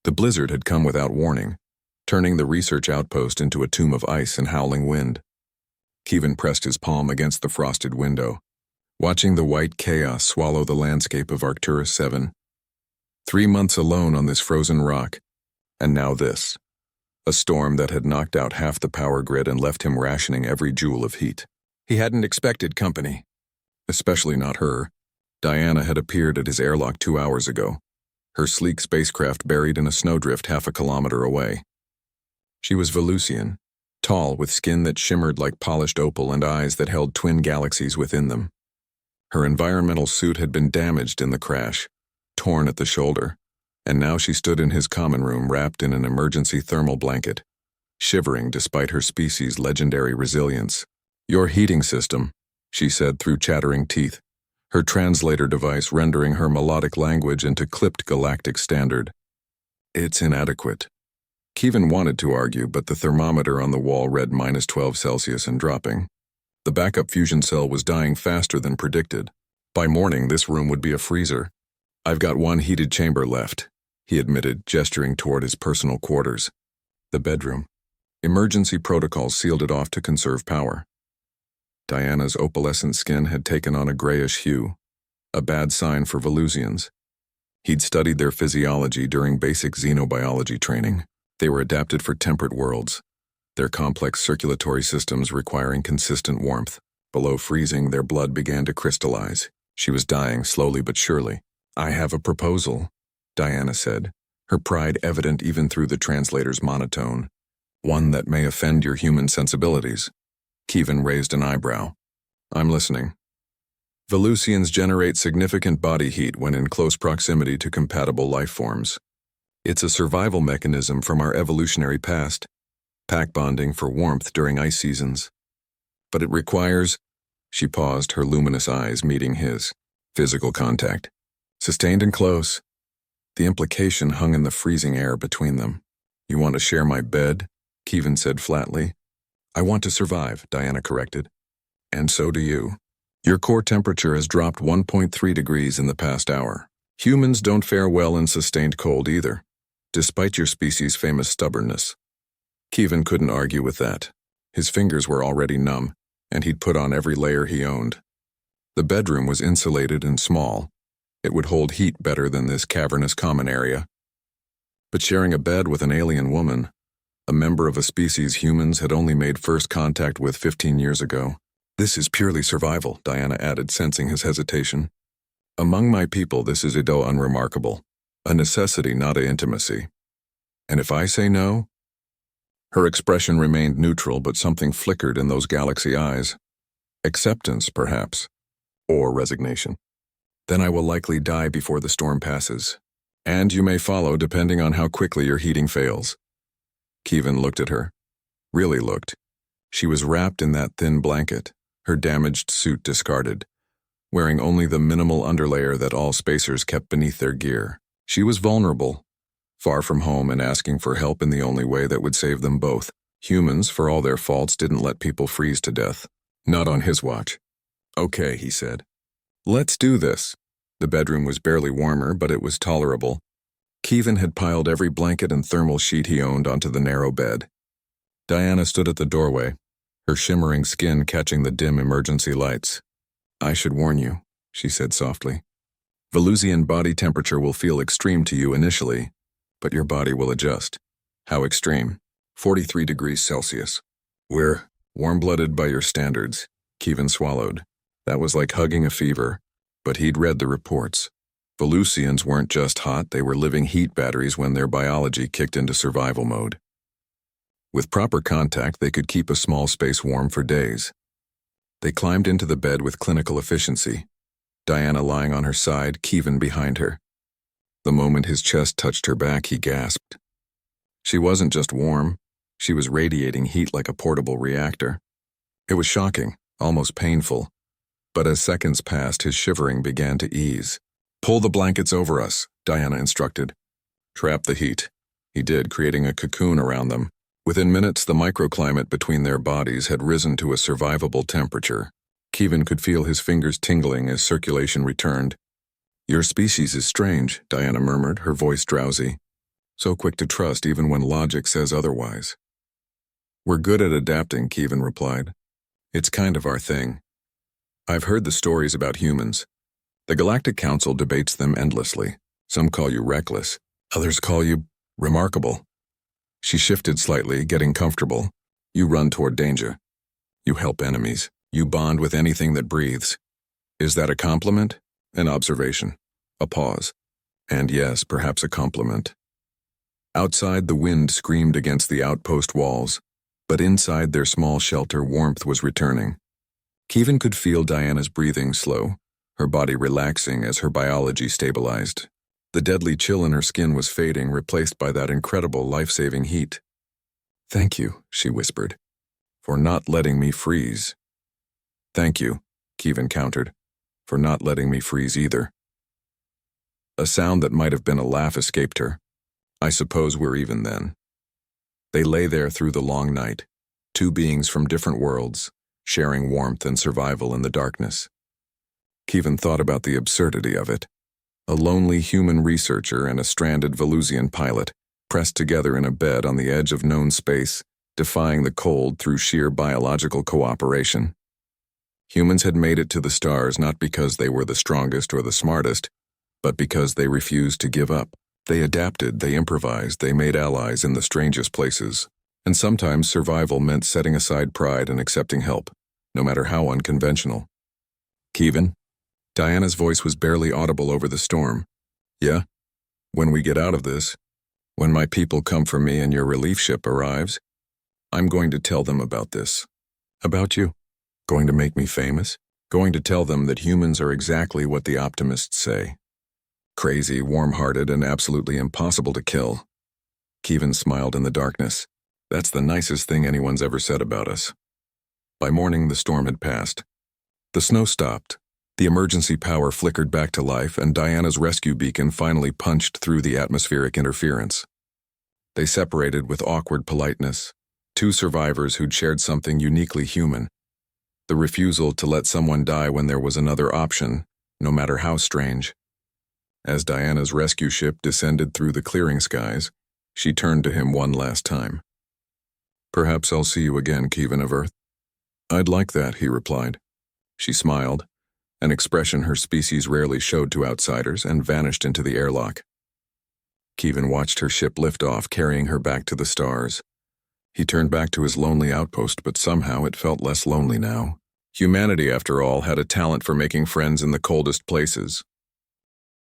The blizzard had come without warning, turning the research outpost into a tomb of ice and howling wind. Kevin pressed his palm against the frosted window, watching the white chaos swallow the landscape of Arcturus 7. 3 months alone on this frozen rock, and now this. A storm that had knocked out half the power grid and left him rationing every joule of heat. He hadn't expected company. Especially not her. Diana had appeared at his airlock 2 hours ago, her sleek spacecraft buried in a snowdrift half a kilometer away. She was Velusian, tall with skin that shimmered like polished opal and eyes that held twin galaxies within them. Her environmental suit had been damaged in the crash, torn at the shoulder, and now she stood in his common room wrapped in an emergency thermal blanket, shivering despite her species' legendary resilience. "Your heating system," she said through chattering teeth, her translator device rendering her melodic language into clipped galactic standard. "It's inadequate." Kevin wanted to argue, but the thermometer on the wall read -12 Celsius and dropping. The backup fusion cell was dying faster than predicted. By morning, this room would be a freezer. "I've got one heated chamber left," he admitted, gesturing toward his personal quarters. The bedroom. Emergency protocols sealed it off to conserve power. Diana's opalescent skin had taken on a grayish hue, a bad sign for Velusians. He'd studied their physiology during basic xenobiology training. They were adapted for temperate worlds, their complex circulatory systems requiring consistent warmth. Below freezing, their blood began to crystallize. She was dying slowly but surely. "I have a proposal," Diana said, her pride evident even through the translator's monotone. "One that may offend your human sensibilities." Kevin raised an eyebrow. "I'm listening." Velusians generate significant body heat when in close proximity to compatible life forms. It's a survival mechanism from our evolutionary past, pack bonding for warmth during ice seasons. But it requires, she paused, her luminous eyes meeting his, physical contact. Sustained and close. The implication hung in the freezing air between them. "You want to share my bed?" Kevin said flatly. "I want to survive," Diana corrected. "And so do you. Your core temperature has dropped 1.3 degrees in the past hour. Humans don't fare well in sustained cold either, despite your species' famous stubbornness." Kevin couldn't argue with that. His fingers were already numb, and he'd put on every layer he owned. The bedroom was insulated and small. It would hold heat better than this cavernous common area. But sharing a bed with an alien woman, a member of a species humans had only made first contact with 15 years ago. "This is purely survival," Diana added, sensing his hesitation. "Among my people, this is though unremarkable. A necessity, not a intimacy. And if I say no?" Her expression remained neutral, but something flickered in those galaxy eyes. Acceptance, perhaps. Or resignation. "Then I will likely die before the storm passes. And you may follow depending on how quickly your heating fails." Kevin looked at her. Really looked. She was wrapped in that thin blanket, her damaged suit discarded, wearing only the minimal underlayer that all spacers kept beneath their gear. She was vulnerable, far from home and asking for help in the only way that would save them both. Humans, for all their faults, didn't let people freeze to death. Not on his watch. "Okay," he said. "Let's do this." The bedroom was barely warmer, but it was tolerable. Kevin had piled every blanket and thermal sheet he owned onto the narrow bed. Diana stood at the doorway, her shimmering skin catching the dim emergency lights. "I should warn you," she said softly. "Velusian body temperature will feel extreme to you initially, but your body will adjust." "How extreme?" 43 degrees Celsius. "We're warm-blooded by your standards," Kevin swallowed. That was like hugging a fever, but he'd read the reports. Velusians weren't just hot, they were living heat batteries when their biology kicked into survival mode. With proper contact, they could keep a small space warm for days. They climbed into the bed with clinical efficiency, Diana lying on her side, Kevin behind her. The moment his chest touched her back, he gasped. She wasn't just warm, she was radiating heat like a portable reactor. It was shocking, almost painful, but as seconds passed, his shivering began to ease. "Pull the blankets over us," Diana instructed. "Trap the heat." He did, creating a cocoon around them. Within minutes, the microclimate between their bodies had risen to a survivable temperature. Kevin could feel his fingers tingling as circulation returned. "Your species is strange," Diana murmured, her voice drowsy. So quick to trust even when logic says otherwise. We're good at adapting, Kevin replied. It's kind of our thing. I've heard the stories about humans. The Galactic Council debates them endlessly. Some call you reckless. Others call you remarkable. She shifted slightly, getting comfortable. You run toward danger. You help enemies. You bond with anything that breathes. Is that a compliment? An observation? A pause? And yes, perhaps a compliment. Outside, the wind screamed against the outpost walls, but inside their small shelter, warmth was returning. Kevin could feel Diana's breathing slow, her body relaxing as her biology stabilized. The deadly chill in her skin was fading, replaced by that incredible life-saving heat. "Thank you," she whispered, "for not letting me freeze." "Thank you," Kevin countered, "for not letting me freeze either." A sound that might have been a laugh escaped her. "I suppose we're even then." They lay there through the long night, two beings from different worlds, sharing warmth and survival in the darkness. Kevin thought about the absurdity of it. A lonely human researcher and a stranded Velusian pilot, pressed together in a bed on the edge of known space, defying the cold through sheer biological cooperation. Humans had made it to the stars not because they were the strongest or the smartest, but because they refused to give up. They adapted, they improvised, they made allies in the strangest places. And sometimes survival meant setting aside pride and accepting help, no matter how unconventional. "Kevin?" Diana's voice was barely audible over the storm. "Yeah? When we get out of this, when my people come for me and your relief ship arrives, I'm going to tell them about this. About you. Going to make me famous. Going to tell them that humans are exactly what the optimists say. Crazy, warm-hearted, and absolutely impossible to kill." Kevin smiled in the darkness. "That's the nicest thing anyone's ever said about us." By morning, the storm had passed. The snow stopped. The emergency power flickered back to life, and Diana's rescue beacon finally punched through the atmospheric interference. They separated with awkward politeness, two survivors who'd shared something uniquely human. The refusal to let someone die when there was another option, no matter how strange. As Diana's rescue ship descended through the clearing skies, she turned to him one last time. "Perhaps I'll see you again, Kevin of Earth." "I'd like that," he replied. She smiled, an expression her species rarely showed to outsiders, and vanished into the airlock. Kevin watched her ship lift off, carrying her back to the stars. He turned back to his lonely outpost, but somehow it felt less lonely now. Humanity, after all, had a talent for making friends in the coldest places.